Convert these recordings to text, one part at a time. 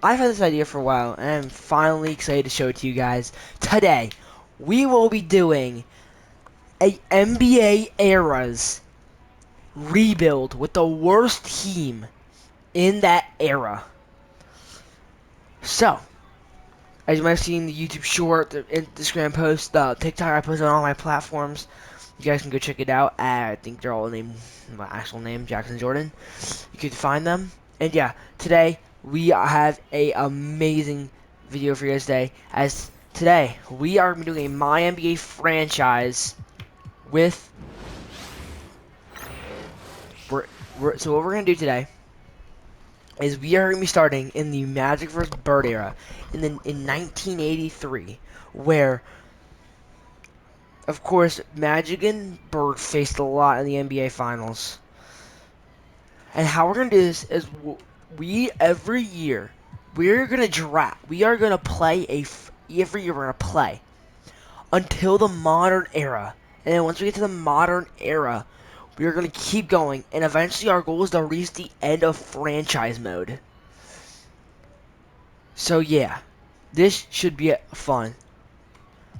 I've had this idea for a while, and I'm finally excited to show it to you guys. Today, we will be doing a NBA eras rebuild with the worst team in that era. So, as you might have seen the YouTube short, the Instagram post, the TikTok I post on all my platforms, you guys can go check it out. I think they're all named my actual name, Jackson Jordan. You can find them. And yeah, today we have a amazing video for you guys today. As today we are doing a My NBA franchise with so what we're gonna do today is we are gonna be starting in the Magic vs. Bird era in 1983, where of course Magic and Bird faced a lot in the NBA Finals. And how we're gonna do this is we every year we're gonna draft. We are gonna play every year we're gonna play until the modern era, and then once we get to the modern era, we are gonna keep going. And eventually, our goal is to reach the end of franchise mode. So yeah, this should be fun.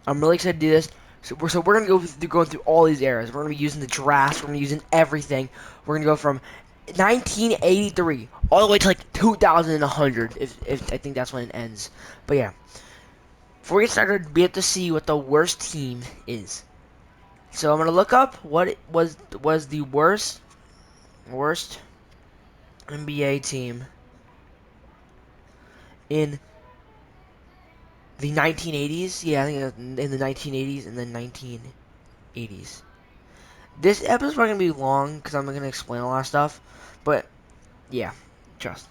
I'm really excited to do this. So we're gonna going through all these eras. We're gonna be using the drafts. We're gonna be using everything. We're gonna go from 1983 all the way to like 2100. If I think that's when it ends. But yeah, before we get started, we have to see what the worst team is. So I'm gonna look up what it was the worst NBA team in the 1980s. Yeah, I think in the 1980s and the 1980s. This episode's probably gonna be long because I'm gonna explain a lot of stuff, but yeah, trust.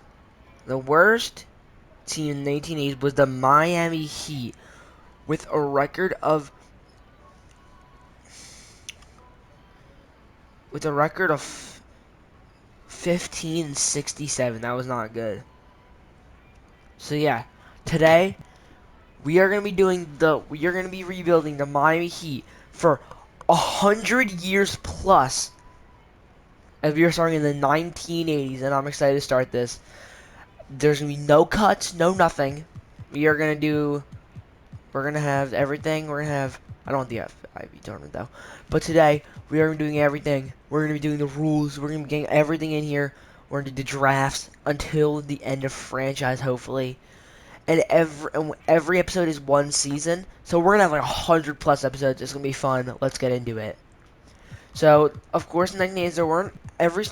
The worst team in the 1980s was the Miami Heat with a record of 15-67. That was not good. So yeah, today we are gonna be rebuilding the Miami Heat for 100 years plus. As we are starting in the 1980s, and I'm excited to start this. There's gonna be no cuts, no nothing. We are gonna do. We're gonna have everything. We're gonna have. I don't want the FIV tournament though. But today we are doing everything. We're gonna be doing the rules. We're gonna be getting everything in here. We're gonna do the drafts until the end of franchise, hopefully. And every episode is one season, so we're gonna have like 100+ episodes. It's gonna be fun. Let's get into it. So of course in the 1980s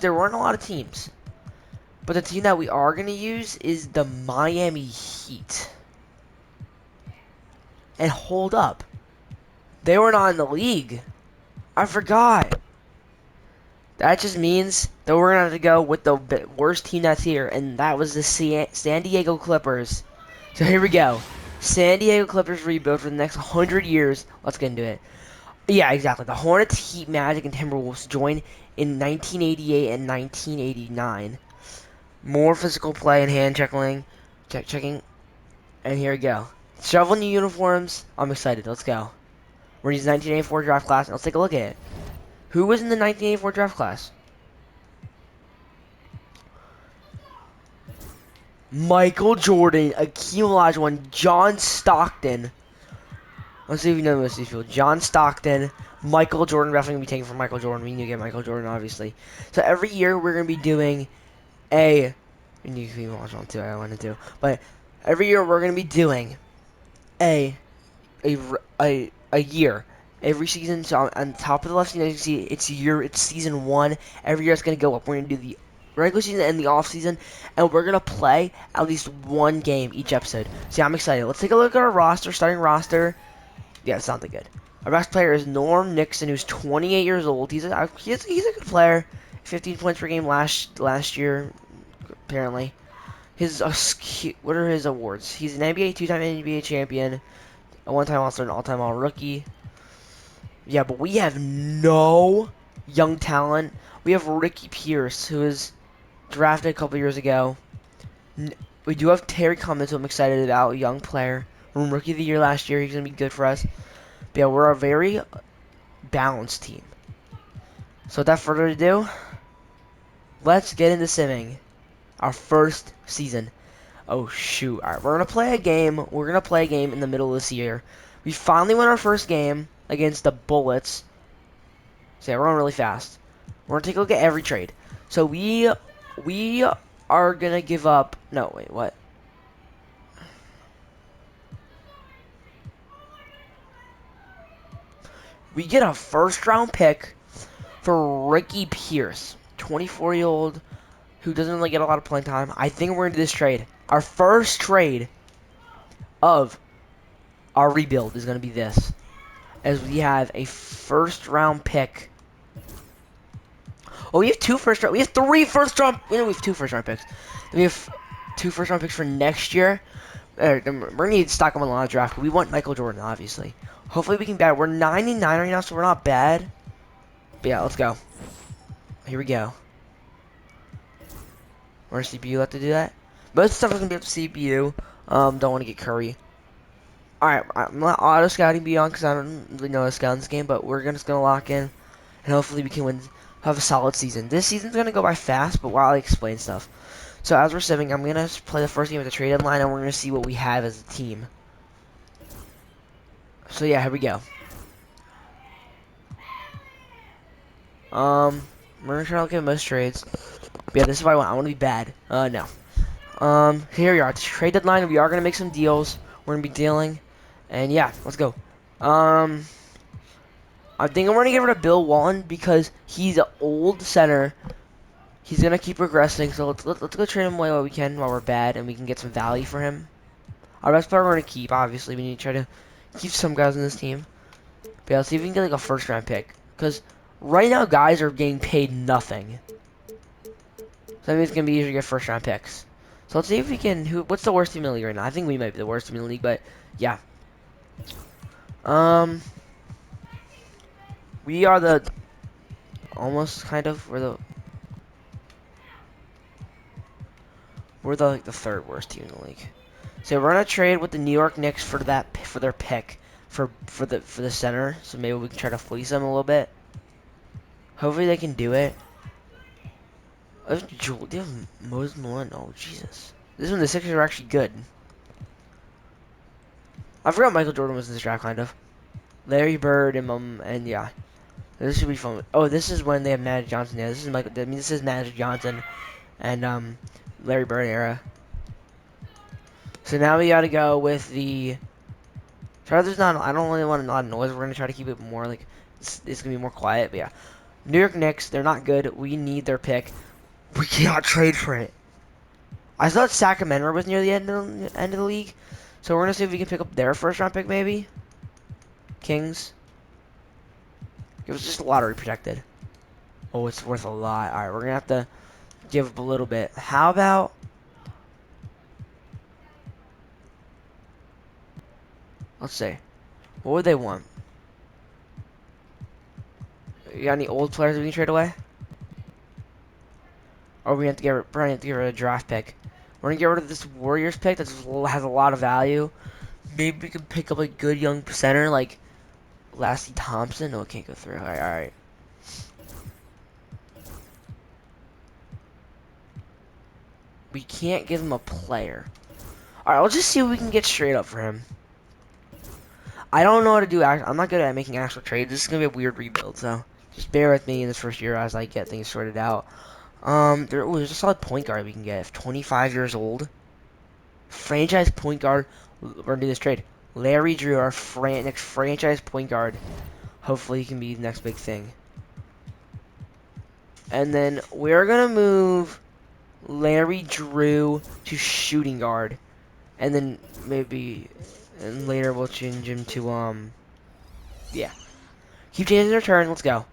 there weren't a lot of teams. But the team that we are going to use is the Miami Heat. And hold up. They were not in the league. I forgot. That just means that we're going to have to go with the worst team that's here. And that was the San Diego Clippers. So here we go. San Diego Clippers rebuild for the next 100 years. Let's get into it. Yeah, exactly. The Hornets, Heat, Magic, and Timberwolves joined in 1988 and 1989. More physical play and hand checking. And here we go. Several new uniforms. I'm excited. Let's go. We're using 1984 draft class. Let's take a look at it. Who was in the 1984 draft class? Michael Jordan, Akeem Olajuwon, John Stockton. Let's see if you know most of these people. John Stockton, Michael Jordan. Definitely gonna be taken from Michael Jordan. We need to get Michael Jordan, obviously. So every year we're gonna be doing a. And you can watch on too. I wanted to, but every year we're gonna be doing a a year. Every season, so on top of the left side, you can see it's season one. Every year it's gonna go up. We're gonna do the regular season and the off season, and we're gonna play at least one game each episode. So yeah, I'm excited. Let's take a look at our roster, starting roster. Yeah, it's not that good. Our best player is Norm Nixon, who's 28 years old. He's a good player. 15 points per game last year, apparently. What are his awards? He's an NBA two-time NBA champion, a one-time All-Star, an all-time All-Rookie. Yeah, but we have no young talent. We have Ricky Pierce, who was drafted a couple years ago. We do have Terry Cummins, who I'm excited about, a young player. Rookie of the Year last year. He's going to be good for us. But yeah, we're a very balanced team. So without further ado, let's get into simming our first season. Oh shoot! All right, we're gonna play a game. We're gonna play a game in the middle of this year. We finally won our first game against the Bullets. So yeah, we're going really fast. We're gonna take a look at every trade. So we are gonna give up. No, wait, what? We get a first round pick for Ricky Pierce, 24-year-old who doesn't really get a lot of playing time. I think we're into this trade. Our first trade of our rebuild is gonna be this, as we have a first round pick. Oh, we have two first round. We have three first round. We have two first round picks. Then we have two first round picks for next year. We're gonna need to stock them on a lot of draft. We want Michael Jordan, obviously. Hopefully we can bat. We're 99 right now, so we're not bad. But yeah, let's go. Here we go. We're a CPU have to do that. Most stuff is gonna be up to CPU. Don't want to get Curry. Alright, I'm not auto scouting beyond because I don't really know how to scout in this game, but we're just gonna lock in and hopefully we can win, have a solid season. This season's gonna go by fast, but while I explain stuff. So as we're saving, I'm gonna play the first game at the trade deadline and we're gonna see what we have as a team. So yeah, here we go. We're gonna try to look at most trades. But yeah, this is what I want. I want to be bad. No. Here we are. At the trade deadline, we are gonna make some deals. We're gonna be dealing, and yeah, let's go. I think I'm gonna get rid of Bill Walton because he's an old center. He's gonna keep regressing, so let's go trade him away while we can, while we're bad, and we can get some value for him. Our best player we're gonna keep. Obviously, we need to try to keep some guys in this team. But yeah, let's see if we can get like a first round pick. Because right now, guys are getting paid nothing. So that means it's gonna be easier to get first round picks. So let's see if we can. What's the worst team in the league right now? I think we might be the worst team in the league, but yeah. We are the almost kind of we're the like the third worst team in the league. So we're gonna trade with the New York Knicks for their pick for the center. So maybe we can try to fleece them a little bit. Hopefully they can do it. Do you have Moses Malone? Oh Jesus! This one the Sixers are actually good. I forgot Michael Jordan was in this draft kind of. Larry Bird and yeah, this should be fun. Oh, this is when they have Magic Johnson. Yeah, this is Michael. I mean, this is Magic Johnson and Larry Bird era. So now we gotta go with the. There's not. I don't really want a lot of noise. We're gonna try to keep it more like it's gonna be more quiet. But yeah, New York Knicks. They're not good. We need their pick. We cannot trade for it. I thought Sacramento was near the end of the league, so we're gonna see if we can pick up their first round pick maybe. Kings. It was just lottery protected. Oh, it's worth a lot. All right, we're gonna have to give up a little bit. How about? Let's see. What would they want? You got any old players we can trade away? Or we have to probably have to get rid of a draft pick. We're gonna get rid of this Warriors pick that has a lot of value. Maybe we can pick up a good young center like Lassie Thompson. No, it can't go through. All right, all right. We can't give him a player. All right, let's just see what we can get straight up for him. I don't know how to do. I'm not good at making actual trades. This is gonna be a weird rebuild, so just bear with me in this first year as I get things sorted out. There's a solid point guard we can get. 25 years old, franchise point guard. We're gonna do this trade. Larry Drew, our next franchise point guard. Hopefully, he can be the next big thing. And then we're gonna move Larry Drew to shooting guard, and then maybe, and later we'll change him to yeah. Keep changing their turn. Let's go.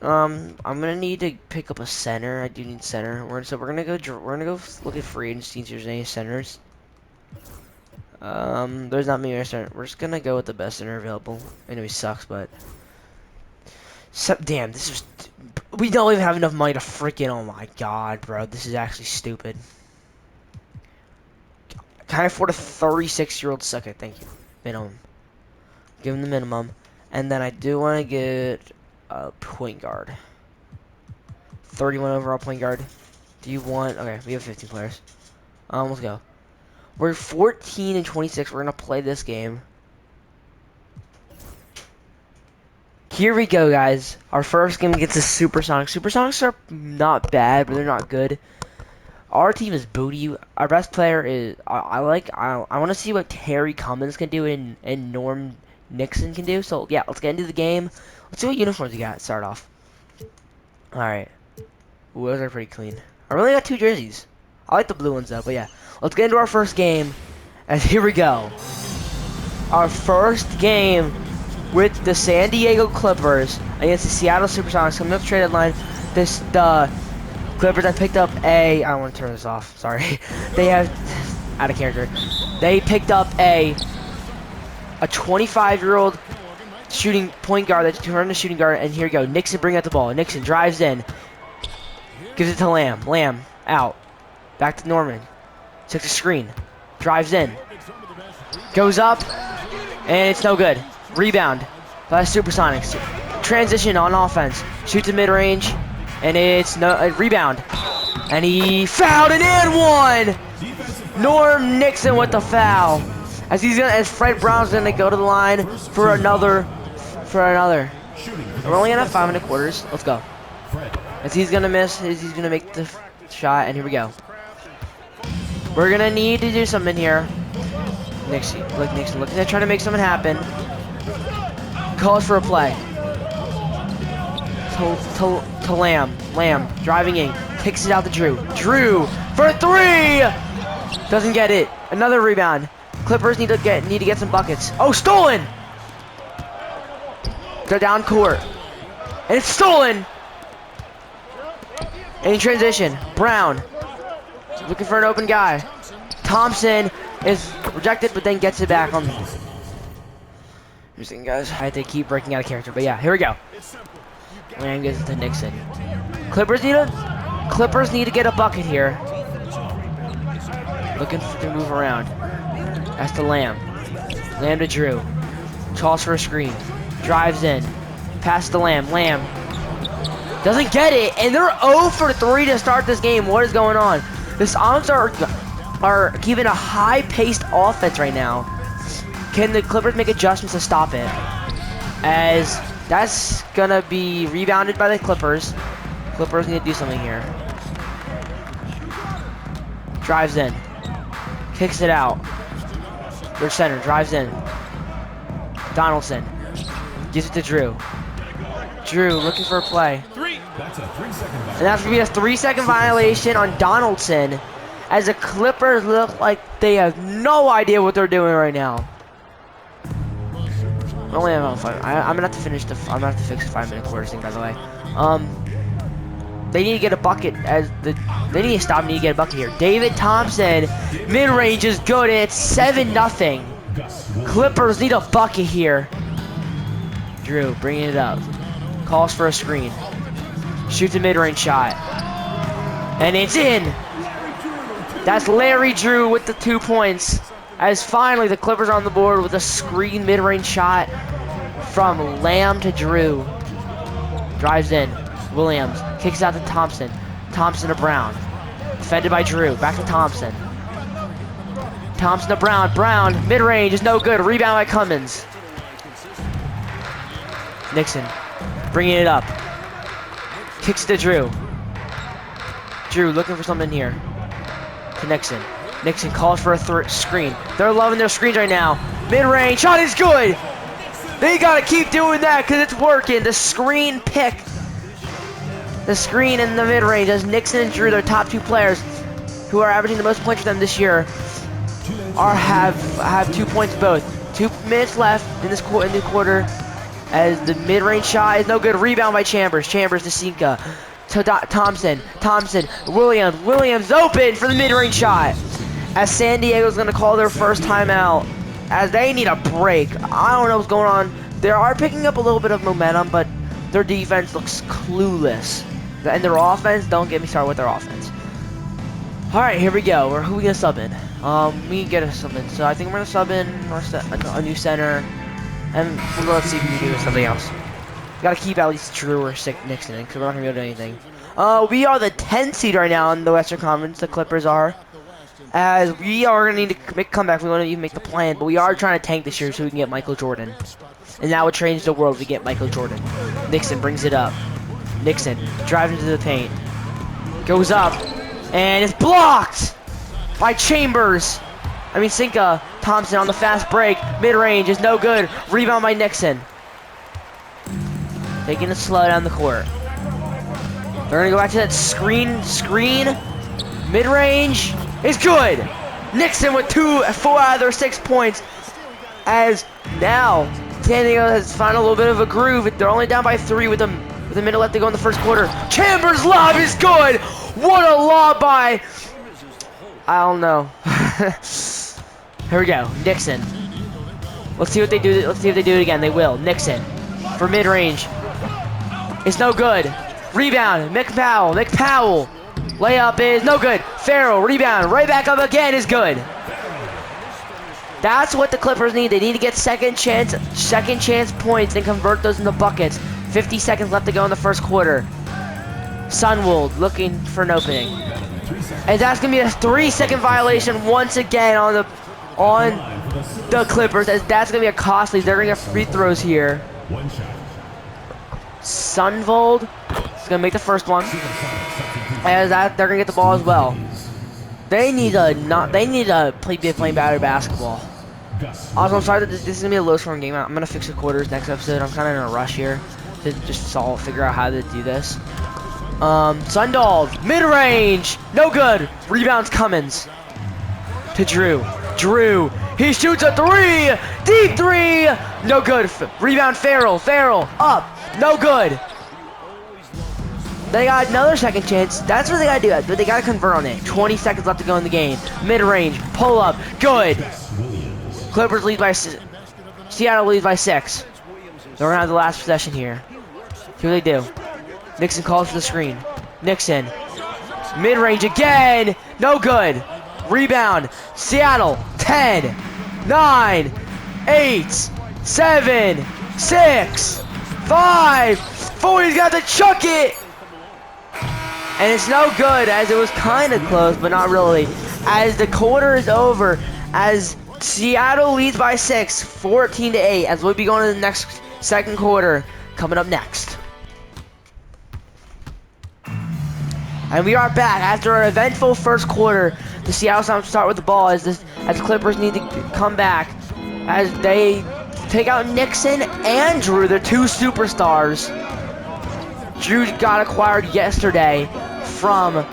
I'm gonna need to pick up a center. I do need center. We're gonna go look at free agency. See if there's any centers. There's not many center. We're just gonna go with the best center available. I know he sucks, but damn, this is. We don't even have enough money to freaking. Oh my god, bro, this is actually stupid. Can I afford a 36-year-old sucker? Thank you. Minimum. Give him the minimum, and then I do want to get a point guard. 31 overall point guard. Do you want? Okay, we have 15 players. Let's go. We're 14-26. We're gonna play this game. Here we go, guys. Our first game against the Supersonics. Supersonics are not bad, but they're not good. Our team is booty. Our best player is I want to see what Terry Cummins can do and Norm Nixon can do. So yeah, let's get into the game. Let's see what uniforms we got. Start off. All right. Ooh, those are pretty clean. I really got 2 jerseys. I like the blue ones though. But yeah, let's get into our first game. And here we go. Our first game with the San Diego Clippers against the Seattle Supersonics. Coming up the trade deadline. The Clippers have picked up I don't want to turn this off. Sorry. They have out of character. They picked up a 25-year-old shooting point guard that turned to shooting guard, and here we go. Nixon bring out the ball. Nixon drives in. Gives it to Lamb. Lamb out. Back to Norman. Takes a screen. Drives in. Goes up. And it's no good. Rebound by Supersonics. Transition on offense. Shoots a mid-range. And it's no rebound. And he fouled and one! Norm Nixon with the foul. As Fred Brown's gonna go to the line for another. We're only gonna have 5 quarters. Let's go. As he's gonna miss, he's gonna make the shot, and here we go. We're gonna need to do something here. Nixon, looking at trying to make something happen. Calls for a play. To Lamb. Lamb driving in, kicks it out to Drew. Drew for 3. Doesn't get it. Another rebound. Clippers need to get some buckets. Oh, stolen! They're down court, and it's stolen. In transition, Brown looking for an open guy. Thompson is rejected, but then gets it back on. Interesting, guys. I have to keep breaking out of character, but yeah, here we go. Lamb gives it to Nixon. Clippers need to get a bucket here. Looking to move around. That's to Lamb. Lamb to Drew. Calls for a screen. Drives in. Pass to Lamb. Lamb doesn't get it, and they're 0 for 3 to start this game. What is going on? The Sonics are keeping a high-paced offense right now. Can the Clippers make adjustments to stop it? As that's gonna be rebounded by the Clippers. Clippers need to do something here. Drives in. Kicks it out. Their center drives in. Donaldson gives it to Drew. Drew looking for a play. And that's going to be a 3-second violation on Donaldson, as the Clippers look like they have no idea what they're doing right now. Only I'm on 5. I'm gonna have to finish I'm gonna have to fix the 5-minute quarters thing, by the way. They need to get a bucket they need to stop and need to get a bucket here. David Thompson, mid-range is good, and it's 7-0. Clippers need a bucket here. Drew bringing it up. Calls for a screen. Shoots a mid-range shot. And it's in! That's Larry Drew with the 2 points. As finally the Clippers are on the board with a screen mid-range shot from Lamb to Drew. Drives in. Williams kicks out to Thompson. Thompson to Brown. Defended by Drew. Back to Thompson. Thompson to Brown. Brown, mid-range is no good. Rebound by Cummins. Nixon bringing it up. Kicks to Drew. Drew looking for something here. To Nixon. Nixon calls for a screen. They're loving their screens right now. Mid-range shot is good. They gotta keep doing that because it's working. The screen pick. The screen in the mid-range as Nixon and Drew, their top 2 players, who are averaging the most points for them this year, have 2 points both. 2 minutes left in this quarter, as the mid-range shot is no good. Rebound by Chambers. Chambers to Sinka. To Thompson. Williams open for the mid-range shot. As San Diego's gonna call their first timeout, as they need a break. I don't know what's going on. They are picking up a little bit of momentum, but their defense looks clueless. And their offense, don't get me started with their offense. Alright, here we go. Who are we gonna sub in? We can get us something. So I think we're gonna sub in a new center. And let's see if we can do something else. We gotta keep at least Drew or Nixon in, because we're not gonna be able to do anything. We are the 10th seed right now in the Western Conference. The Clippers are. As we are going to need to make a comeback. We want to even make the plan, but we are trying to tank this year so we can get Michael Jordan. And now it changes the world. We get Michael Jordan. Nixon brings it up. Nixon drives into the paint. Goes up. And it's blocked by Chambers. Cinca. Thompson on the fast break. Mid-range is no good. Rebound by Nixon. Taking a slow down the court. They're going to go back to that screen. Mid-range is good. Nixon with 4 out of their 6 points. As now, San Diego has found a little bit of a groove. They're only down by 3 with a minute left to go in the first quarter. Chambers' lob is good. What a lob by... I don't know. Here we go. Nixon. Let's see what they do. Let's see if they do it again. They will. Nixon for mid-range. It's no good. Rebound. McPowell. Layup is no good. Farrell. Rebound. Right back up again is good. That's what the Clippers need. They need to get second chance points and convert those into buckets. 50 seconds left to go in the first quarter. Sunwold looking for an opening. And that's going to be a 3-second violation once again on the Clippers, as that's going to be a costly. They're going to get free throws here. Sunvold is going to make the first one. As that, they're going to get the ball as well. They need to be playing better basketball. Also, I'm sorry that this is going to be a low-scoring game. I'm going to fix the quarters next episode. I'm kind of in a rush here to just figure out how to do this. Sundolf, mid-range, no good. Rebounds Cummins to Drew. He shoots a 3, deep 3, no good. Rebound Farrell, up, no good. They got another second chance. That's what they gotta do, but they gotta convert on it. 20 seconds left to go in the game. Mid-range, pull up, good. Clippers lead by Seattle leads by 6. They're gonna have the last possession here. See what they do. Nixon calls for the screen. Nixon. Mid-range again. No good. Rebound. Seattle. 10, 9, 8, 7, 6, 5, 4. He's got to chuck it. And it's no good, as it was kind of close, but not really. As the quarter is over, as Seattle leads by 6, 14-8, as we'll be going to the next second quarter coming up next. And we are back after an eventful first quarter. The Seattle Sounders start with the ball as the Clippers need to come back as they take out Nixon and Drew, the 2 superstars. Drew got acquired yesterday from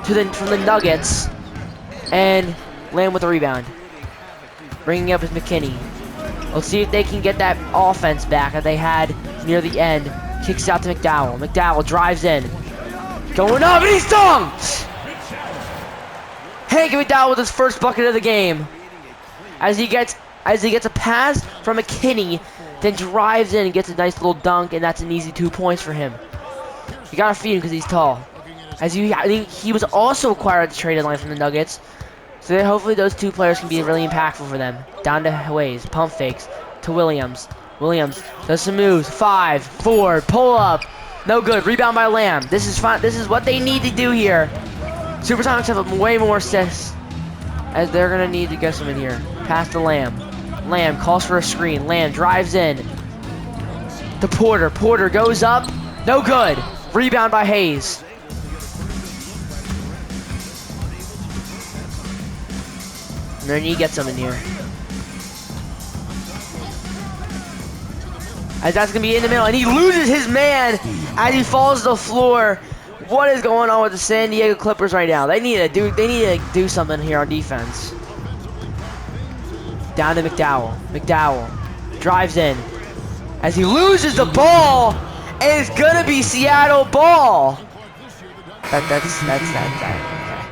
the Nuggets, and Lamb with the rebound. Bringing up is McKinney. Let's see if they can get that offense back that they had near the end. Kicks out to McDowell. McDowell drives in. Going up, and he's dunked! Hank McDowell with his first bucket of the game. As he gets a pass from McKinney, then drives in and gets a nice little dunk, and that's an easy 2 points for him. You gotta feed him because he's tall. As he was also acquired at the trade deadline from the Nuggets, so that hopefully those 2 players can be really impactful for them. Down to Ways, pump fakes to Williams. Williams does some moves. 5, 4, pull up. No good. Rebound by Lamb. This is fine. This is what they need to do here. Supersonics have way more assists, as they're gonna need to get some in here. Pass to Lamb. Lamb calls for a screen. Lamb drives in. To Porter. Porter goes up. No good. Rebound by Hayes. And then he gets some in here. As that's going to be in the middle, and he loses his man as he falls to the floor. What is going on with the San Diego Clippers right now? They need to do something here on defense. Down to McDowell. McDowell drives in as he loses the ball, and it's going to be Seattle ball. That's that.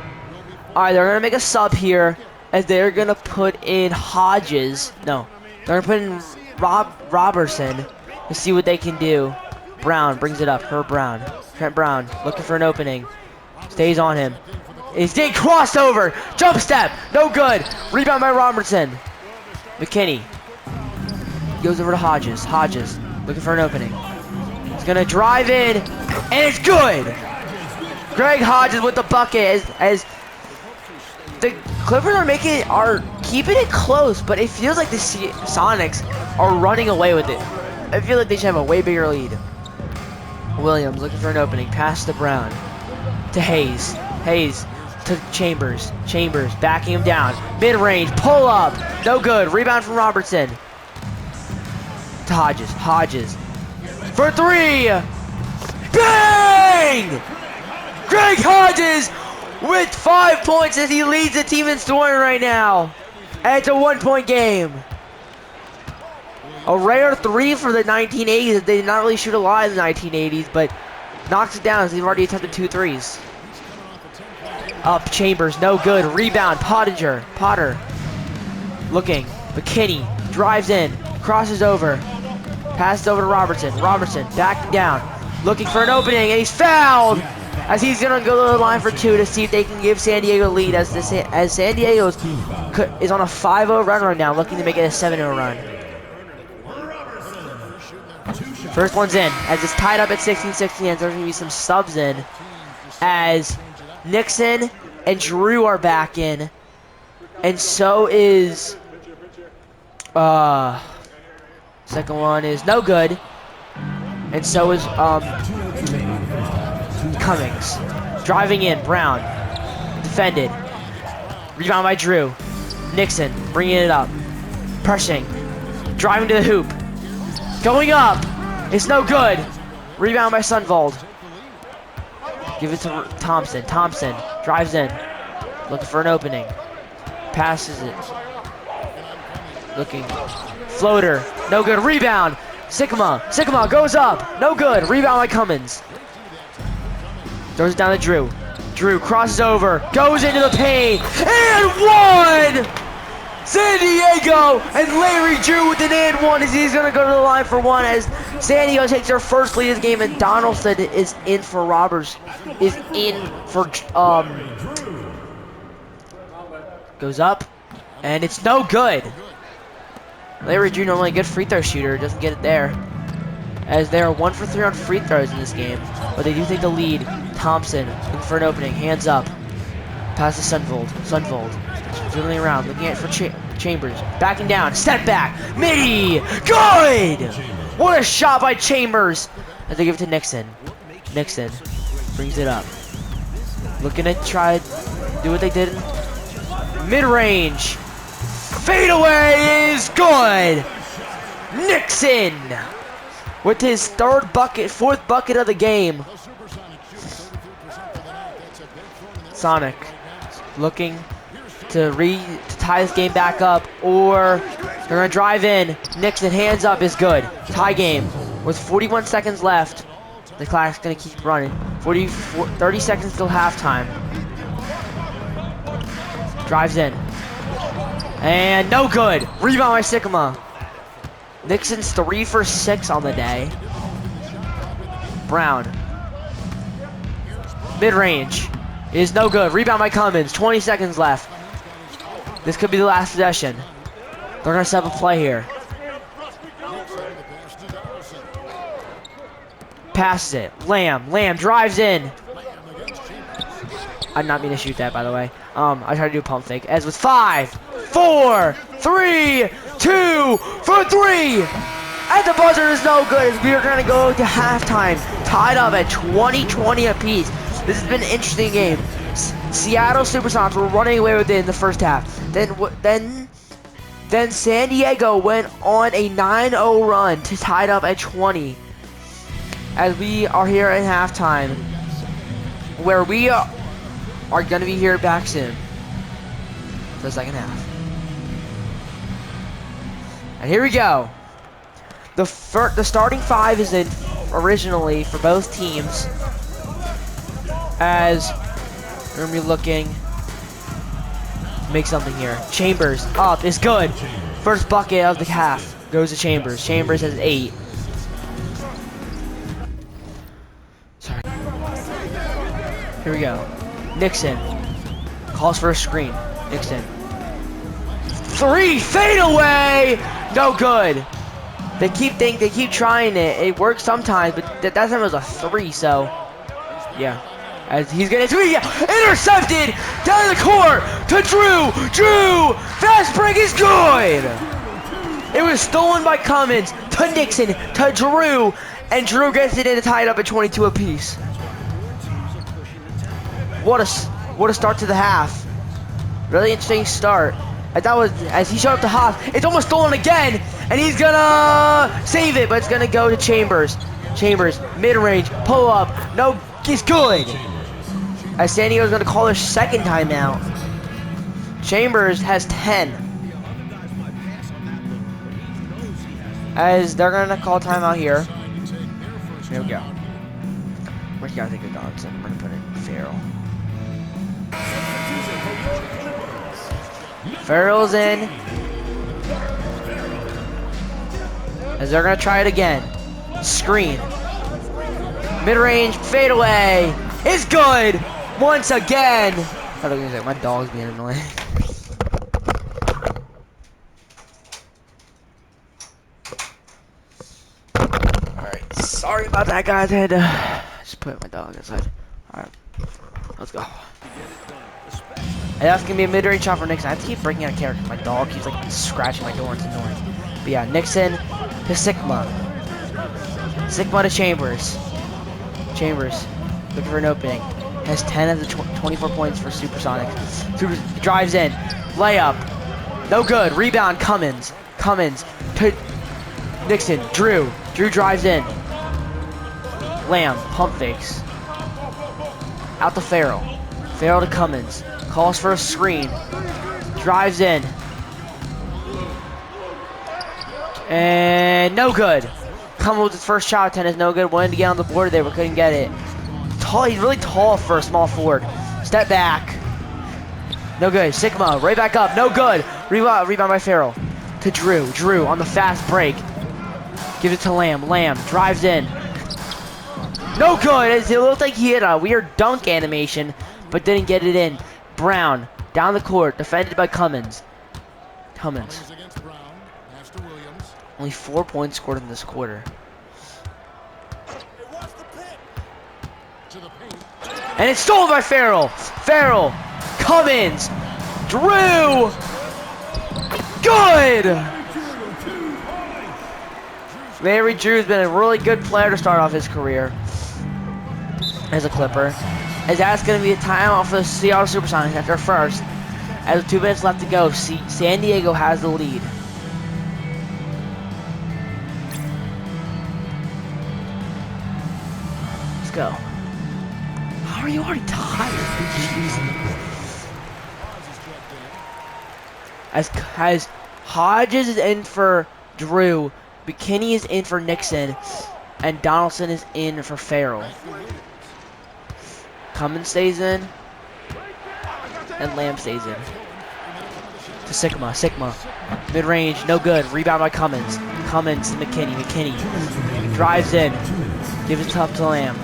All right, they're going to make a sub here as they're going to put in Hodges. No, they're going to put in Robertson. Let's see what they can do. Brown brings it up. Trent Brown looking for an opening. Stays on him. It's a crossover. Jump step. No good. Rebound by Robertson. McKinney goes over to Hodges. Hodges looking for an opening. He's going to drive in, and it's good. Greg Hodges with the bucket as the Clippers are keeping it close, but it feels like the Sonics are running away with it. I feel like they should have a way bigger lead. Williams looking for an opening. Pass to Brown. To Hayes. Hayes to Chambers. Chambers backing him down. Mid-range. Pull up. No good. Rebound from Robertson. To Hodges. Hodges. For three. Bang! Greg Hodges with 5 points as he leads the team in scoring right now. And it's a 1-point game. A rare three for the 1980s. They did not really shoot a lot in the 1980s, but knocks it down as they've already attempted 2 threes. Up, Chambers, no good. Rebound, Potter. Looking, McKinney drives in, crosses over, passes over to Robertson. Robertson backing down, looking for an opening, and he's fouled as he's gonna go to the line for 2 to see if they can give San Diego a lead. As San Diego is on a 5-0 run right now, looking to make it a 7-0 run. First one's in, as it's tied up at 16-16, and there's gonna be some subs in, as Nixon and Drew are back in, and so is, second one is no good, and so is, Cummings. Driving in, Brown, defended, rebound by Drew, Nixon, bringing it up, pressing, driving to the hoop, going up, it's no good, rebound by Sundvold. Give it to Thompson. Thompson drives in. Looking for an opening. Passes it. Looking. Floater. No good. Rebound. Sigma goes up. No good. Rebound by Cummins. Throws it down to Drew. Drew crosses over. Goes into the paint. And one! San Diego and Larry Drew with an and one as he's going to go to the line for 1 as San Diego takes their first lead of the game, and Donaldson is in for Roberts. Is in for, goes up, and it's no good. Larry Drew, normally a good free throw shooter, doesn't get it there. As they are 1 for 3 on free throws in this game, but they do take the lead. Thompson looking for an opening, hands up. Pass to Sundvold. Dribbling around, looking at it for Chambers. Backing down, step back, midi, good! What a shot by Chambers! As they give it to Nixon. Nixon brings it up. Looking to try to do what they did. Mid-range. Fadeaway is good! Nixon! With his fourth bucket of the game. Sonic looking to tie this game back up, or they're gonna drive in. Nixon hands up is good. Tie game with 41 seconds left. The clock's gonna keep running. 30 seconds till halftime. Drives in. And no good. Rebound by Sigma. Nixon's 3 for 6 on the day. Brown. Mid-range is no good. Rebound by Cummins. 20 seconds left. This could be the last possession. They're going to set up a play here. Passes it. Lamb drives in. I did not mean to shoot that, by the way. I tried to do a pump fake. As with 5, 4, 3, 2, for 3. At the buzzer is no good as we are going to go to halftime. Tied up at 20-20 apiece. This has been an interesting game. Seattle Supersonics were running away with it in the first half. Then San Diego went on a 9-0 run to tie it up at 20. As we are here at halftime, where we are going to be here back soon for the second half. And here we go. The starting 5 is in originally for both teams. As we're going to be looking to make something here. Chambers up is good. First bucket of the half goes to Chambers. Chambers has 8. Sorry. Here we go. Nixon calls for a screen. Nixon. 3 fadeaway. No good. They keep trying it. It works sometimes, but that time it was a 3. So, yeah. As he's gonna intercepted down the court to Drew. Drew, fast break is good. It was stolen by Cummins to Nixon to Drew, and Drew gets it in to tie it up at 22 apiece. What a start to the half. Really interesting start. And that was as he showed up to Haas. It's almost stolen again, and he's gonna save it, but it's gonna go to Chambers. Chambers, mid-range, pull up. No, he's good. As San Diego's gonna call their second timeout. Chambers has 10. As they're gonna call timeout here. Here we go. We're gonna take a Donaldson. We're gonna put in Farrell. Farrell's in. As they're gonna try it again. Screen. Mid-range, fade away. It's good! Once again! I thought I was gonna say, my dog's being annoying. Alright, sorry about that, guys. I had to just put my dog inside. Alright, let's go. And that's gonna be a mid-range shot for Nixon. I have to keep breaking out of character. My dog keeps like scratching my door. It's annoying. But yeah, Nixon to Sigma. Sigma to Chambers. Chambers looking for an opening. Has 10 of the 24 points for Supersonics. Drives in. Layup. No good. Rebound, Cummins. Cummins to Nixon. Drew. Drew drives in. Lamb. Pump fakes. Out to Farrell. Farrell to Cummins. Calls for a screen. Drives in. And no good. Cummins with his first shot attempt is no good. Wanted to get on the board there, but couldn't get it. Tall, he's really tall for a small forward. Step back. No good. Sigma, right back up. No good. Rebound by Farrell. To Drew. Drew on the fast break. Gives it to Lamb. Lamb drives in. No good. It looked like he had a weird dunk animation, but didn't get it in. Brown down the court, defended by Cummins. Cummins. Only 4 points scored in this quarter. And it's stolen by Farrell. Farrell. Cummins. Drew. Good. Larry Drew's been a really good player to start off his career as a Clipper. As that's going to be a timeout for the Seattle Supersonics after first. As 2 minutes left to go, San Diego has the lead. Let's go. How are you already tired? As Hodges is in for Drew, McKinney is in for Nixon, and Donaldson is in for Farrell. Cummins stays in, and Lamb stays in. To Sigma. Sigma. Mid-range, no good. Rebound by Cummins. Cummins to McKinney. McKinney drives in. Gives it up to Lamb.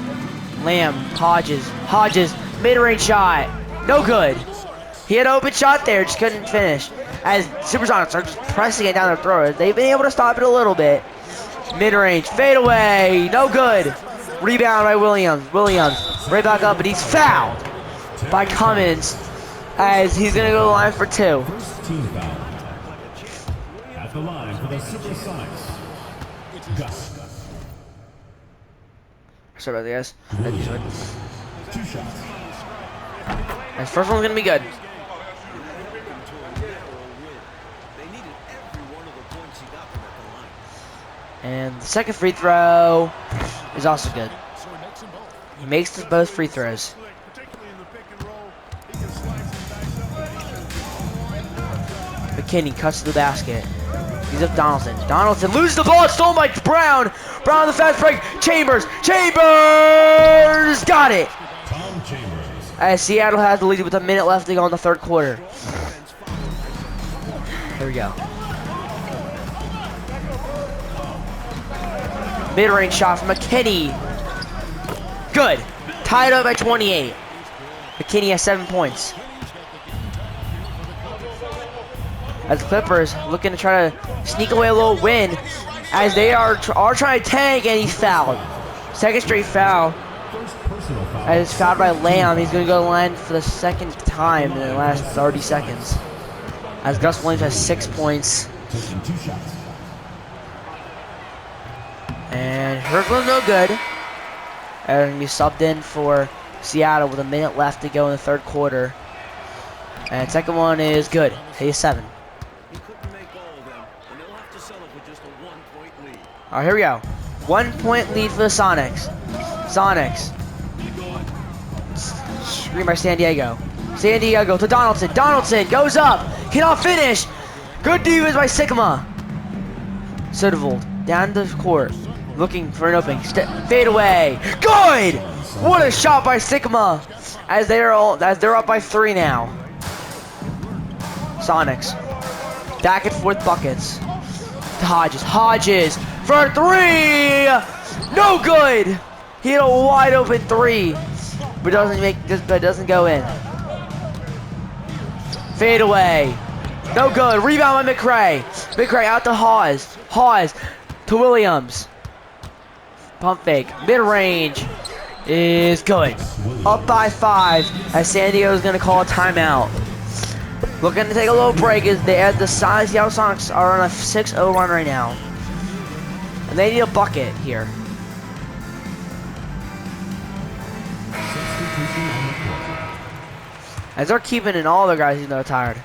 Lamb. Hodges. Hodges. Mid-range shot. No good. He had an open shot there, just couldn't finish. As Supersonics are just pressing it down their throat. They've been able to stop it a little bit. Mid-range. Fade away. No good. Rebound by Williams. Williams. Right back up, but he's fouled by Cummins as he's going to go to the line for 2. First team foul. At the line for the Supersonics. Gus. Sorry about that, guys. 2 shots. His first one's going to be good. And the second free throw is also good. He makes both free throws. McKinney cuts to the basket. He's up Donaldson. Donaldson loses the ball. It's stolen by Brown. Brown on the fast break. Chambers. Chambers! Got it! Tom Chambers. As Seattle has the lead with a minute left to go in the third quarter. Here we go. Mid-range shot from McKinney. Good. Tied up at 28. McKinney has 7 points. As the Clippers looking to try to sneak away a little win, as they are trying to tank, and he's fouled. Second straight foul. First personal foul As it's fouled by Lamb, he's going to go to the line for the second time in the last 30 seconds. As Gus Williams has 6 points. Taking 2 shots. And first one's no good. And going to be subbed in for Seattle with a minute left to go in the third quarter. And second one is good. He's 7. He couldn't make all of them, and they'll have to settle for just a 1-point lead. All right, here we go. 1 point lead for the Sonics. Sonics. Screen by San Diego. San Diego to Donaldson. Donaldson goes up. Cannot finish. Good defense by Sigma. Sodervold down the court. Looking for an opening. Fade away. Good! What a shot by Sigma. As they're up by 3 now. Sonics. Back and forth buckets. To Hodges. Hodges for 3. No good. He hit a wide open 3. But doesn't go in. Fade away. No good. Rebound by McRae. McRae out to Hawes. Hawes to Williams. Pump fake. Mid-range is good. Up by 5 as San Diego is going to call a timeout. Looking to take a little break as they add the Seattle Sonics are on a 6-0 run right now. And they need a bucket here. As they're keeping in all their guys even though they're tired.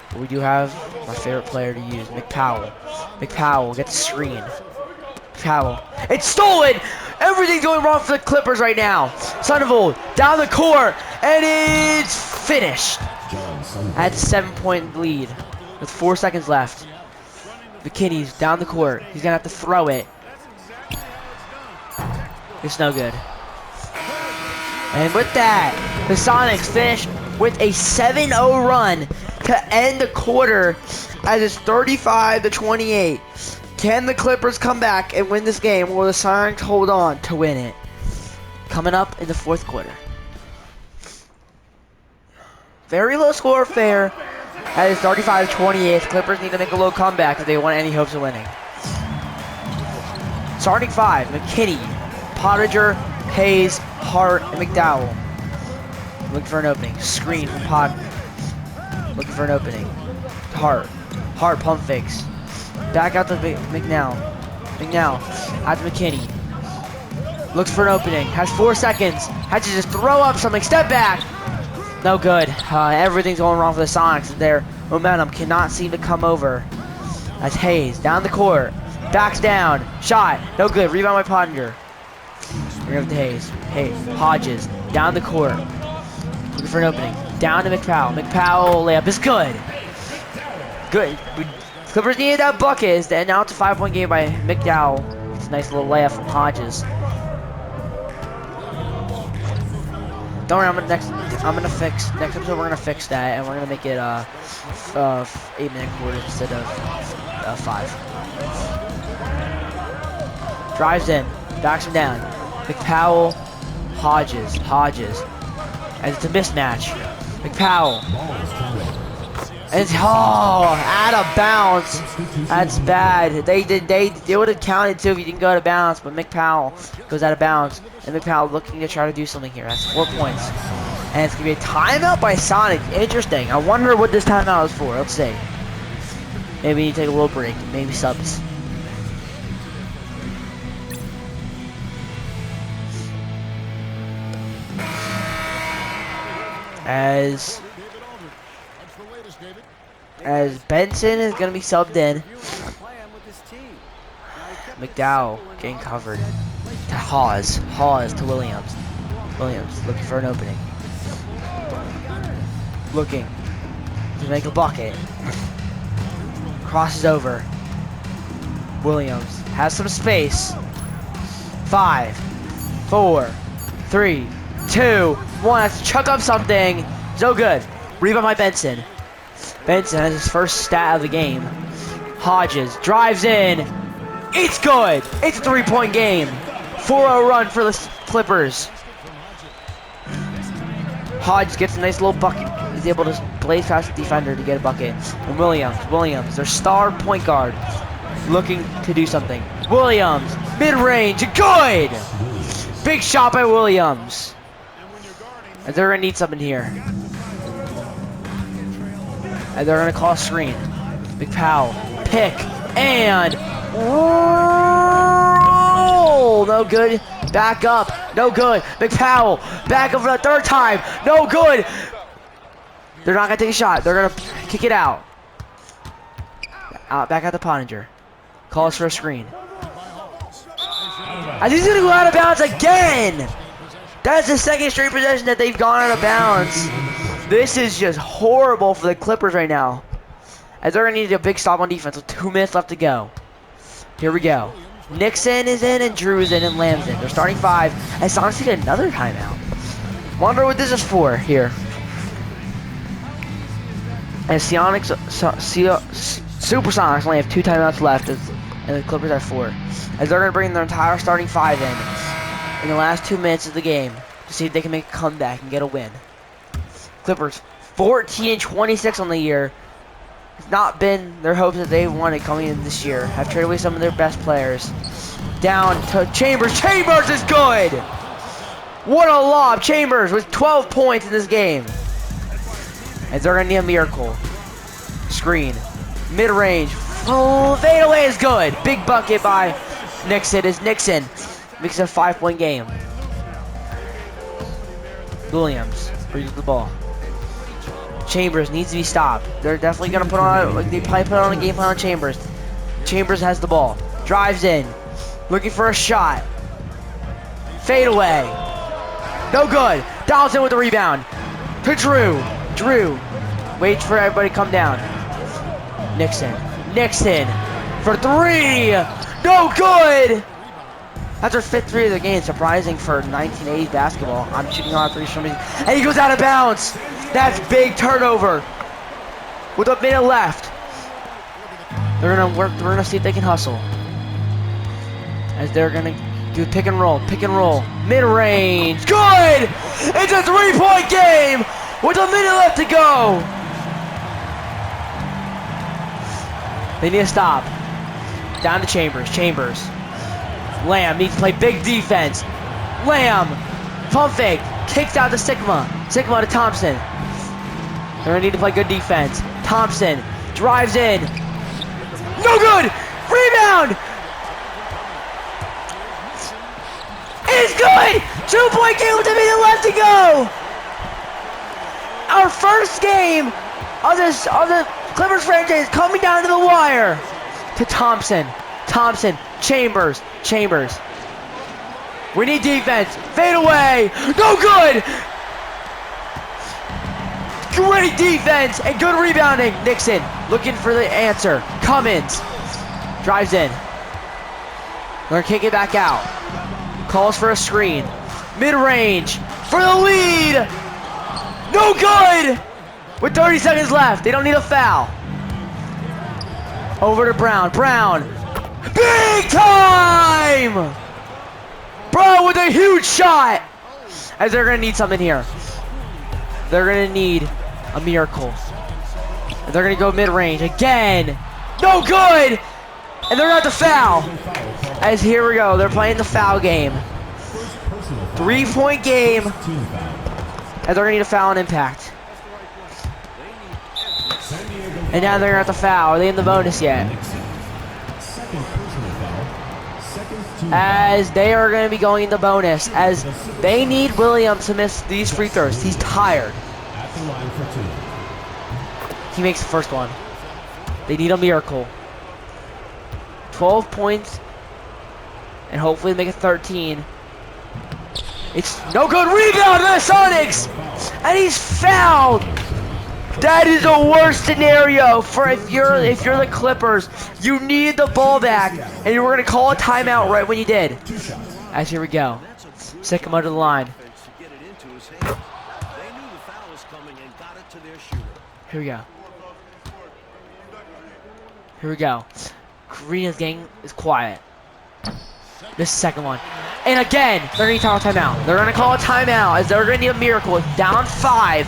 But we do have my favorite player to use, McPowell. McPowell gets a screen. McPowell. It's stolen! Everything's going wrong for the Clippers right now. Sodervold down the court, and it's finished. At 7-point lead with 4 seconds left. McKinney's down the court. He's gonna have to throw it. It's no good. And with that, the Sonics finish with a 7-0 run to end the quarter as it's 35-28. Can the Clippers come back and win this game, or will the Sonics hold on to win it? Coming up in the fourth quarter. Very low score affair as it's 35-28. The Clippers need to make a low comeback if they want any hopes of winning. Starting 5, McKinney, Pottinger, Hayes, Hart, and McDowell. Looking for an opening. Screen from Pottinger. Looking for an opening. Hart. Hart pump fakes. Back out to McNow. McNow out to McKinney. Looks for an opening. Has 4 seconds. Has to just throw up something. Step back. No good. Everything's going wrong for the Sonics. Their momentum cannot seem to come over. That's Hayes down the court. Backs down. Shot. No good. Rebound by Pottinger. Bring up to Hayes. Hodges down the court. Looking for an opening. Down to McPowell. McPowell layup is good. Good. Clippers needed that bucket. And now it's a 5-point game by McDowell. It's a nice little layup from Hodges. Don't worry, next episode we're gonna fix that and we're gonna make it 8-minute quarters instead of 5. Drives in, backs him down. McPowell, Hodges. And it's a mismatch. McPowell. And it's out of bounds. That's bad. They would have counted too if you didn't go out of bounds, but McPowell goes out of bounds. And McPowell looking to try to do something here. That's 4 points. And it's gonna be a timeout by Sonic. Interesting. I wonder what this timeout is for. Let's see. Maybe we need to take a little break. Maybe subs. As Benson is gonna be subbed in. McDowell getting covered. To Hawes to Williams. Williams looking for an opening. Looking to make a bucket. Crosses over. Williams has some space. 5, 4, 3, 2, 1. Let's chuck up something. So good. Rebound by Benson. Benson has his first stat of the game. Hodges drives in. It's good. It's a 3-point game. 4-0 run for the Clippers. Hodges gets a nice little bucket. He's able to blaze past the defender to get a bucket. And Williams, their star point guard, looking to do something. Williams, mid-range, good! Big shot by Williams. And they're gonna need something here. And they're gonna call a screen. McPowell, pick, and roll! No good. Back up. No good. McPowell, back up for the third time. No good. They're not gonna take a shot. They're gonna kick it out. Back at the Pottinger. Calls for a screen. And he's gonna go out of bounds again! That's the second straight possession that they've gone out of bounds. This is just horrible for the Clippers right now. As they're gonna need a big stop on defense with 2 minutes left to go. Here we go. Nixon is in and Drew is in and Lamb's in. They're starting 5. And Sonics get another timeout. Wonder what this is for here. And Supersonics only have 2 timeouts left, and the Clippers have 4. As they're going to bring their entire starting 5 in the last 2 minutes of the game to see if they can make a comeback and get a win. Clippers 14-26 on the year. It's not been their hopes that they wanted coming in this year. Have traded away some of their best players. Down to Chambers. Chambers is good! What a lob! Chambers with 12 points in this game. As they're going to need a miracle. Screen. Mid-range. Oh, fade away is good. Big bucket by Nixon. Is Nixon makes it a 5-point game. Williams brings the ball. Chambers needs to be stopped. They're definitely gonna put on. They probably put on a game plan on Chambers. Chambers has the ball. Drives in, looking for a shot. Fade away. No good. Donaldson with the rebound. To Drew. Drew waits for everybody to come down. Nixon. Nixon for 3. No good. That's our 5th 3 of the game. Surprising for 1980s basketball. I'm shooting on 3 from me. And he goes out of bounds. That's big turnover. With a minute left. They're gonna work. We're gonna see if they can hustle. As they're gonna do pick and roll. Pick and roll. Mid-range. Good! It's a 3-point game! With a minute left to go! They need to stop. Down to Chambers. Chambers. Lamb needs to play big defense. Lamb. Pump fake. Kicks out to Sigma. Sigma to Thompson. They're going to need to play good defense. Thompson drives in. No good! Rebound! It's good! 2-point game with a minute left to go! Our first game of the Clippers franchise coming down to the wire. To Thompson. Thompson. Chambers. Chambers. We need defense. Fade away. No good. Great defense and good rebounding. Nixon looking for the answer. Cummins drives in. They're gonna kick it back out. Calls for a screen. Mid-range for the lead. No good. With 30 seconds left. They don't need a foul. Over to Brown. Brown. Big time! Brown with a huge shot! As they're going to need something here. They're going to need a miracle. And they're going to go mid-range again. No good! And they're going to have to foul. As here we go. They're playing the foul game. 3-point game. And they're going to need a foul and impact. And now they're going to have to foul. Are they in the bonus yet? As they are going to be going in the bonus. As they need Williams to miss these free throws. He's tired. He makes the first one. They need a miracle. 12 points. And hopefully make it 13. It's no good. Rebound by the Sonics! And he's fouled! That is the worst scenario for if you're the Clippers. You need the ball back, and you were gonna call a timeout right when you did. As here we go. Second under the line. Here we go. Here we go. Green's gang is quiet. This second one. And again, they're gonna call a timeout. They're gonna call a timeout as they're gonna need a miracle. It's down 5.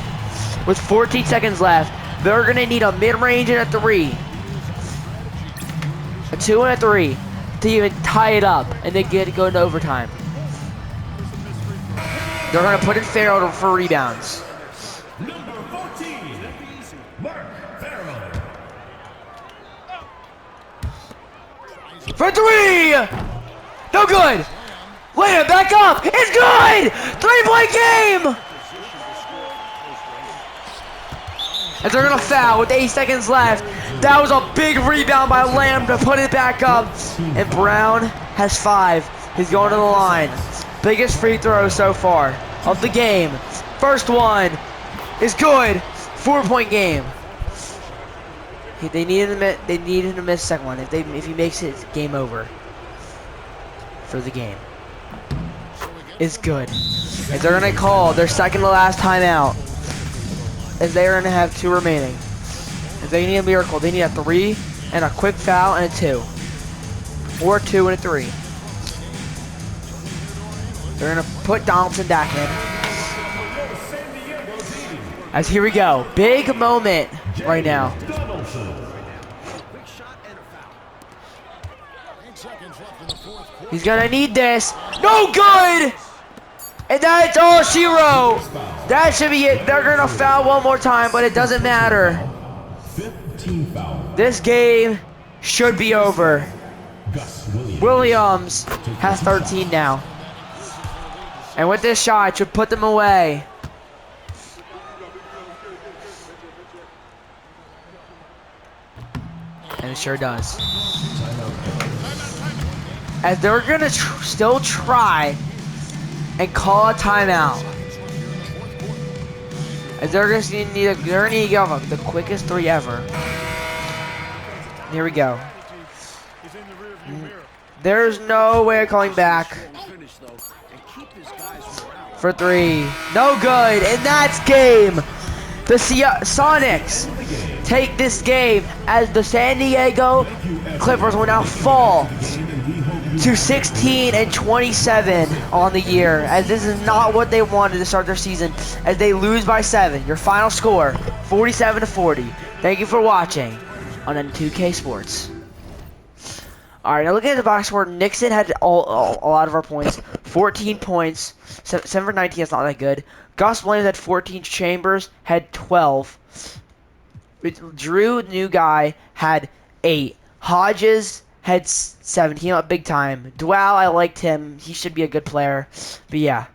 With 14 seconds left, they're going to need a mid-range and a 3. A 2 and a 3 to even tie it up, and they get to go into overtime. They're gonna put in Farrell for rebounds. Number 14, Mark Farrell. For three! No good! Wait it, back up! It's good! 3-point game! And they're gonna foul with 8 seconds left. That was a big rebound by Lamb to put it back up. And Brown has 5. He's going to the line. Biggest free throw so far of the game. First one is good. 4-point game. They needed him to miss second one. If he makes it, it's game over for the game. It's good. And they're gonna call their second to last timeout, as they are gonna have 2 remaining. If they need a miracle, they need a 3 and a quick foul and a 2, or 2 and a 3. They're gonna put Donaldson back in. As here we go, big moment right now. He's gonna need this. No good! And that's all she wrote. That should be it. They're gonna foul one more time, but it doesn't matter. 15 foul. This game should be over. Gus Williams has 13 now. And with this shot, it should put them away. And it sure does. As they're gonna still try and call a timeout. As they're gonna need to give the quickest 3 ever. Here we go. There's no way of calling back. For 3. No good. And that's game. The Sonics take this game as the San Diego Clippers will now fall to 16-27 on the year, as this is not what they wanted to start their season, as they lose by 7. Your final score, 47-40. Thank you for watching on N2K Sports. Alright, now looking at the box score, Nixon had a lot of our points. 14 points, 7 for 19, that's not that good. Gus Williams had 14, Chambers had 12. Drew, new guy, had 8. Hodges had 7. He went big time. Dwell, I liked him. He should be a good player. But yeah,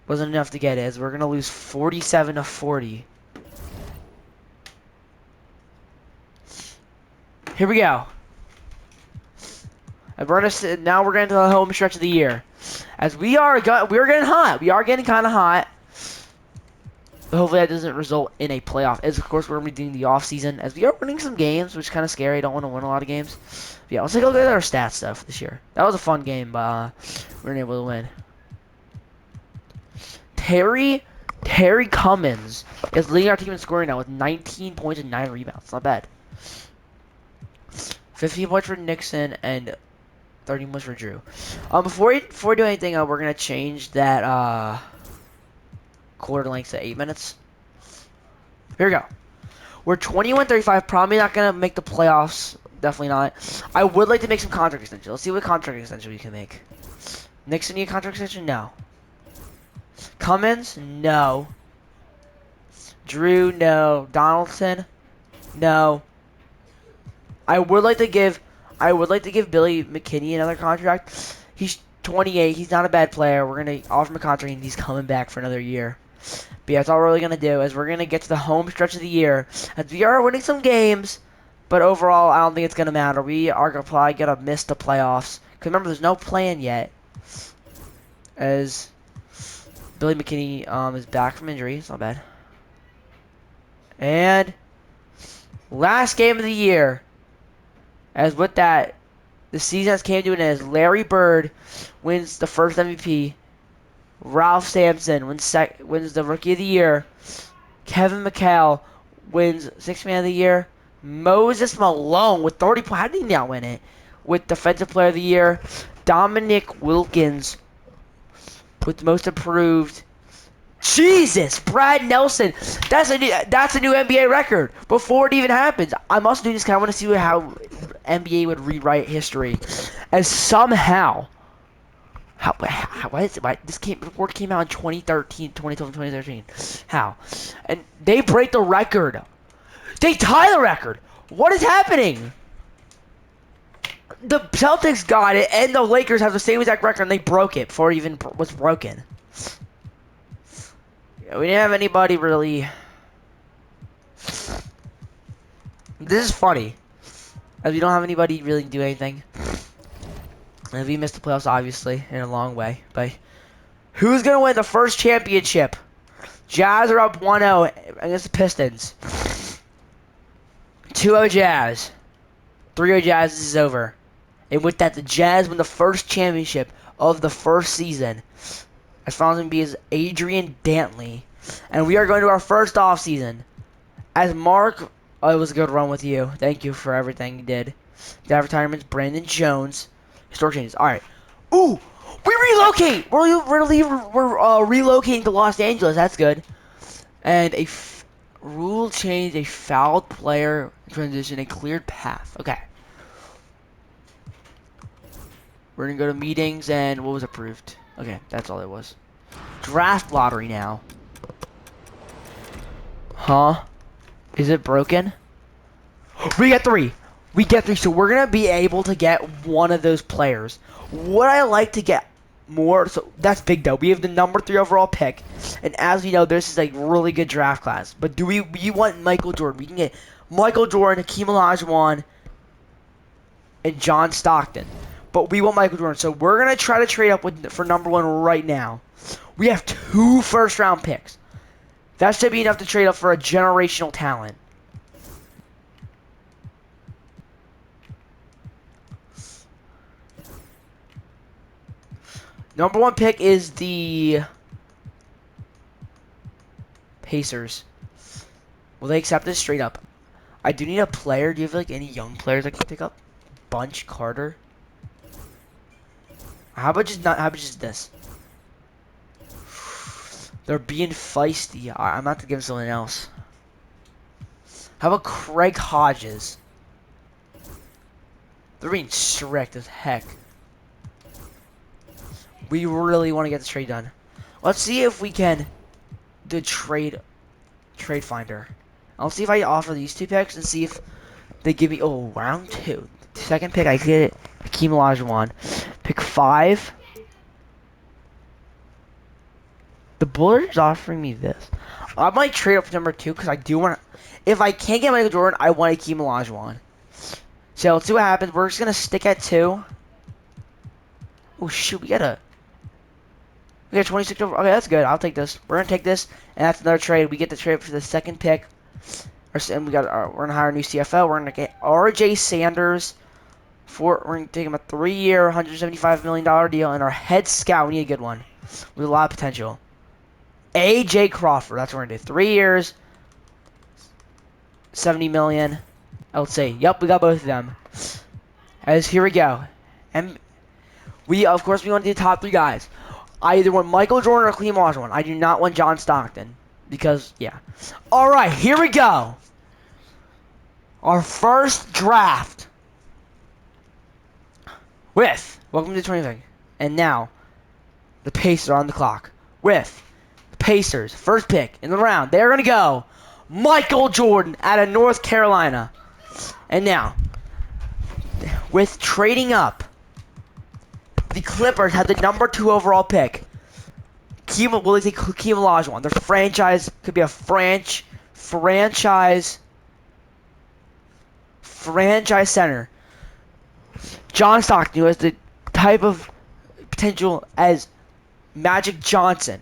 wasn't enough to get it, as we're going to lose 47-40. Here we go. And now we're getting to the home stretch of the year. As we're getting hot. We are getting kind of hot. But hopefully that doesn't result in a playoff. As of course we're going to be doing the off season, as we are winning some games, which is kind of scary. I don't want to win a lot of games. But yeah, let's take a look at our stats stuff this year. That was a fun game, but we weren't able to win. Terry Cummins is leading our team in scoring now with 19 points and 9 rebounds. Not bad. 15 points for Nixon and 30 points for Drew. Before we do anything, we're gonna change that quarter length to 8 minutes. Here we go. We're 21-35. Probably not gonna make the playoffs. Definitely not. I would like to make some contract extension. Let's see what contract extension we can make. Nixon, need a contract extension? No. Cummins? No. Drew? No. Donaldson? No. I would like to give Billy McKinney another contract. He's 28. He's not a bad player. We're gonna offer him a contract, and he's coming back for another year. But yeah, that's all we're really gonna do. Is we're gonna get to the home stretch of the year, as we are winning some games, but overall, I don't think it's gonna matter. We are probably gonna miss the playoffs. Cause remember, there's no plan yet. As Billy McKinney is back from injury. It's not bad. And last game of the year. As with that, the season has came to an end as Larry Bird wins the first MVP. Ralph Sampson wins the Rookie of the Year. Kevin McHale wins Sixth Man of the Year. Moses Malone with 30 points. How did he not win it? With Defensive Player of the Year. Dominic Wilkins with Most Improved. Jesus, Brad Nelson. That's a new NBA record before it even happens. I'm also doing this because I want to see how NBA would rewrite history. As somehow Why this report came out in 2012, 2013? How? And they break the record. They tie the record. What is happening? The Celtics got it, and the Lakers have the same exact record, and they broke it before it even was broken. Yeah, we didn't have anybody really. This is funny, as we don't have anybody really do anything. And we missed the playoffs, obviously, in a long way. But who's gonna win the first championship? Jazz are up 1-0 against the Pistons. 2-0 Jazz. 3-0 Jazz. This is over. And with that, the Jazz win the first championship of the first season. As finals MVP is Adrian Dantley. And we are going to our first off season. As Mark, oh, it was a good run with you. Thank you for everything you did. The retirements, Brandon Jones. Historic changes. All right. Ooh, we relocate. We're relocating to Los Angeles. That's good. And a rule change: a fouled player transition, a cleared path. Okay. We're gonna go to meetings and what was approved. Okay, that's all it was. Draft lottery now. Huh? Is it broken? We get 3. We get 3, so we're gonna be able to get one of those players. Would I like to get more? So that's big though. We have the number 3 overall pick, and as we know, this is a really good draft class. But do we want Michael Jordan? We can get Michael Jordan, Hakeem Olajuwon, and John Stockton. But we want Michael Jordan, so we're gonna try to trade up for number 1 right now. We have 2 first-round picks. That should be enough to trade up for a generational talent. Number 1 pick is the Pacers. Will they accept this straight up? I do need a player. Do you have like any young players I can pick up? Bunch Carter. How about just this? They're being feisty. I'm not to give someone else. How about Craig Hodges? They're being strict as heck. We really want to get this trade done. Let's see if we can do trade finder. I'll see if I offer these 2 picks and see if they give me round 2. Second pick I get Hakeem Olajuwon. Pick 5. The Bullets offering me this. I might trade up for number 2 because I do want to. If I can't get Michael Jordan, I want Hakeem Olajuwon. So let's see what happens. We're just gonna stick at 2. Oh shoot, we got 26 over. Okay, that's good. I'll take this. We're gonna take this, and that's another trade. We get the trade for the second pick. And we're gonna hire a new CFL. We're gonna get R.J. Sanders. We're gonna take him a 3-year, $175 million deal, and our head scout. We need a good one with a lot of potential. A.J. Crawford. That's what we're gonna do. 3 years, $70 million. Let's see. Yep, we got both of them. As here we go, and we of course want to do the top 3 guys. I either want Michael Jordan or Hakeem Olajuwon. I do not want John Stockton because yeah. All right, here we go. Our first draft with welcome to the 20th. And now the Pacers are on the clock with the Pacers first pick in the round. They're gonna go Michael Jordan out of North Carolina. And now with trading up, the Clippers had the number 2 overall pick. Will they take Hakeem Olajuwon? Their franchise could be a franchise center. John Stockton, who has the type of potential as Magic Johnson.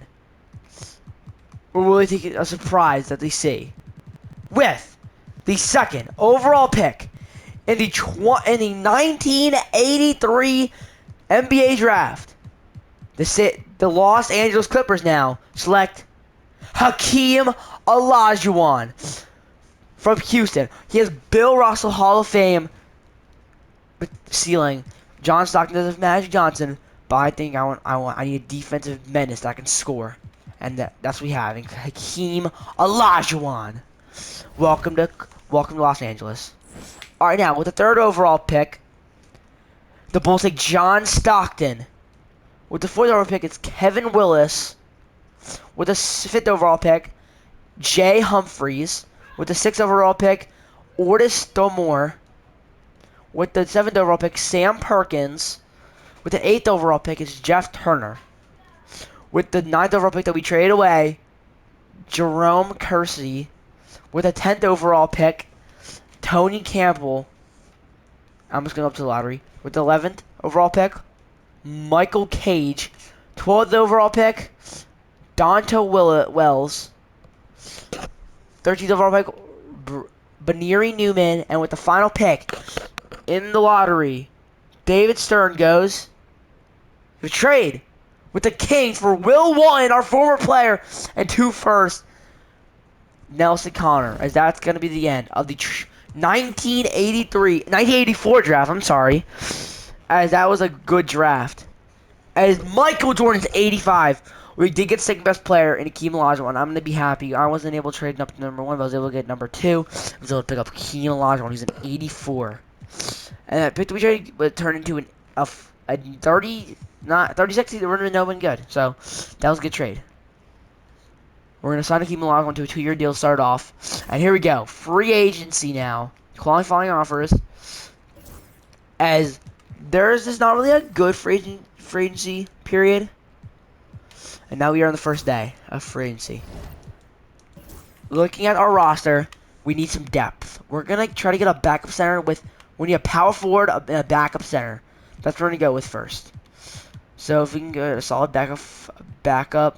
Or will they take a surprise that they see? With the 2nd overall pick in the 1983 NBA draft, the Los Angeles Clippers now select Hakeem Olajuwon from Houston. He has Bill Russell Hall of Fame ceiling. John Stockton does have Magic Johnson, but I think I need a defensive menace that can score, and that's what we have in Hakeem Olajuwon. Welcome to Los Angeles. All right, now with the 3rd overall pick, the Bulls take John Stockton With the 4th overall pick, it's Kevin Willis. With the 5th overall pick, Jay Humphries. With the 6th overall pick, Ortis Thomore. With the 7th overall pick, Sam Perkins. With the 8th overall pick, it's Jeff Turner. With the 9th overall pick that we traded away, Jerome Kersey. With the 10th overall pick, Tony Campbell. I'm just going up to the lottery. With the 11th overall pick, Michael Cage. 12th overall pick, Donta Wells. 13th overall pick, Baneri Newman. And with the final pick in the lottery, David Stern goes to trade with the Kings for Will Walton, our former player, and 2 firsts, Nelson Connor, as that's going to be the end of the 1984 draft. I'm sorry, as that was a good draft. As Michael Jordan's 85, we did get second best player in Akeem Olajuwon. I'm going to be happy. I wasn't able to trade up to number 1, but I was able to get number 2. I was able to pick up Akeem Olajuwon. He's an 84. And that pick that we traded would turn into a 30, not 36. We're going to know when good. So that was a good trade. We're going to sign Akeem Olajuwon to a 2-year deal to start off. And here we go. Free agency now. Qualifying offers. As there's just not really a good free agency period. And now we are on the first day of free agency. Looking at our roster, we need some depth. We're going to try to get a backup center with... We need a power forward and a backup center. That's what we're going to go with first. So if we can get a solid backup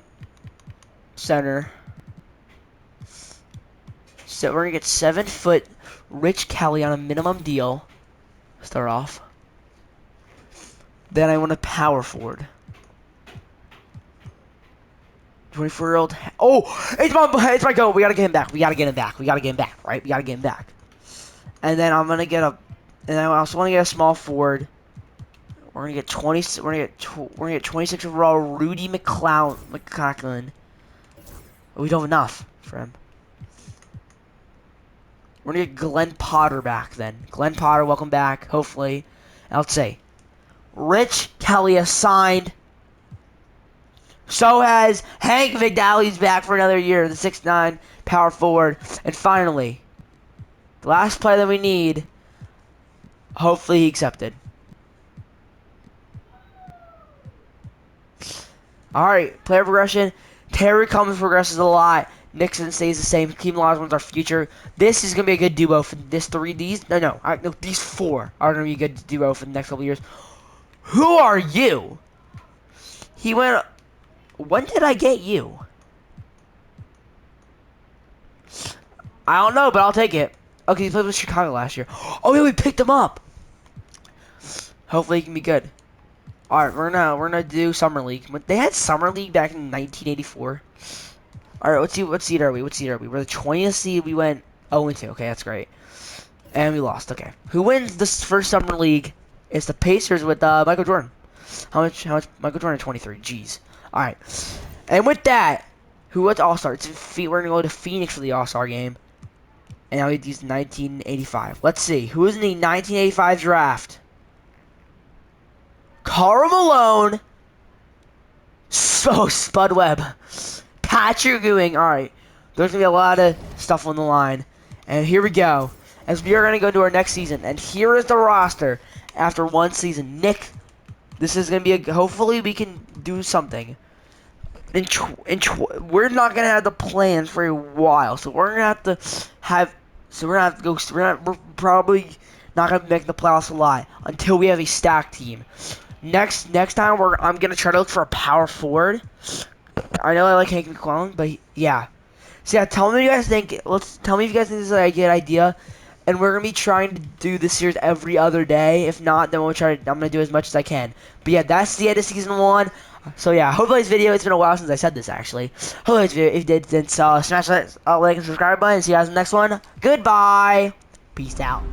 center. So we're going to get 7-foot Rich Kelly on a minimum deal. Start off. Then I want a power forward. 24-year-old. Oh, it's my goal. We gotta get him back. Right? We gotta get him back. And then I'm gonna get and I also want to get a small forward. We're gonna get 20. We're gonna get 26 overall Rudy McClacklin. We don't have enough for him. We're gonna get Glenn Potter back then. Glenn Potter, welcome back. Hopefully, and let's say Rich Kelly has signed. So has Hank McDowell's back for another year, the 6'9" power forward. And finally, the last play that we need, hopefully he accepted. Alright, player progression. Terry Cummings progresses a lot. Nixon stays the same. Akeem Olajuwon's our future. This is going to be a good duo for these 4 are going to be a good duo for the next couple years. Who are you? He went... When did I get you? I don't know, but I'll take it. Okay, he played with Chicago last year. Oh, yeah, we picked him up. Hopefully he can be good. Alright, we're gonna do Summer League. They had Summer League back in 1984. Alright, what seed are we? We're the 20th seed. We went 0-2. Okay, that's great. And we lost. Okay. Who wins this first Summer League? It's the Pacers with Michael Jordan. How much Michael Jordan? 23. Jeez. Alright. And with that, who went to All-Star? We're going to go to Phoenix for the All-Star game. And now we use 1985. Let's see. Who is in the 1985 draft? Karl Malone. Spud Webb. Patrick Ewing. Alright. There's going to be a lot of stuff on the line. And here we go. As we are going to go to our next season. And here is the roster after one season. Nick, this is going to be hopefully we can do something. We're not going to have the plans for a while. So we're going to have to we're probably not going to make the playoffs a lot until we have a stacked team. Next time I'm going to try to look for a power forward. I know I like Hank McClellan, but yeah. So yeah, tell me if you guys think this is a good idea. And we're gonna be trying to do this series every other day. If not, then I'm gonna do as much as I can. But yeah, that's the end of season 1. So yeah, hopefully this video, it's been a while since I said this actually. Hopefully this video, if you did, then smash that like and subscribe button. See you guys in the next one. Goodbye. Peace out.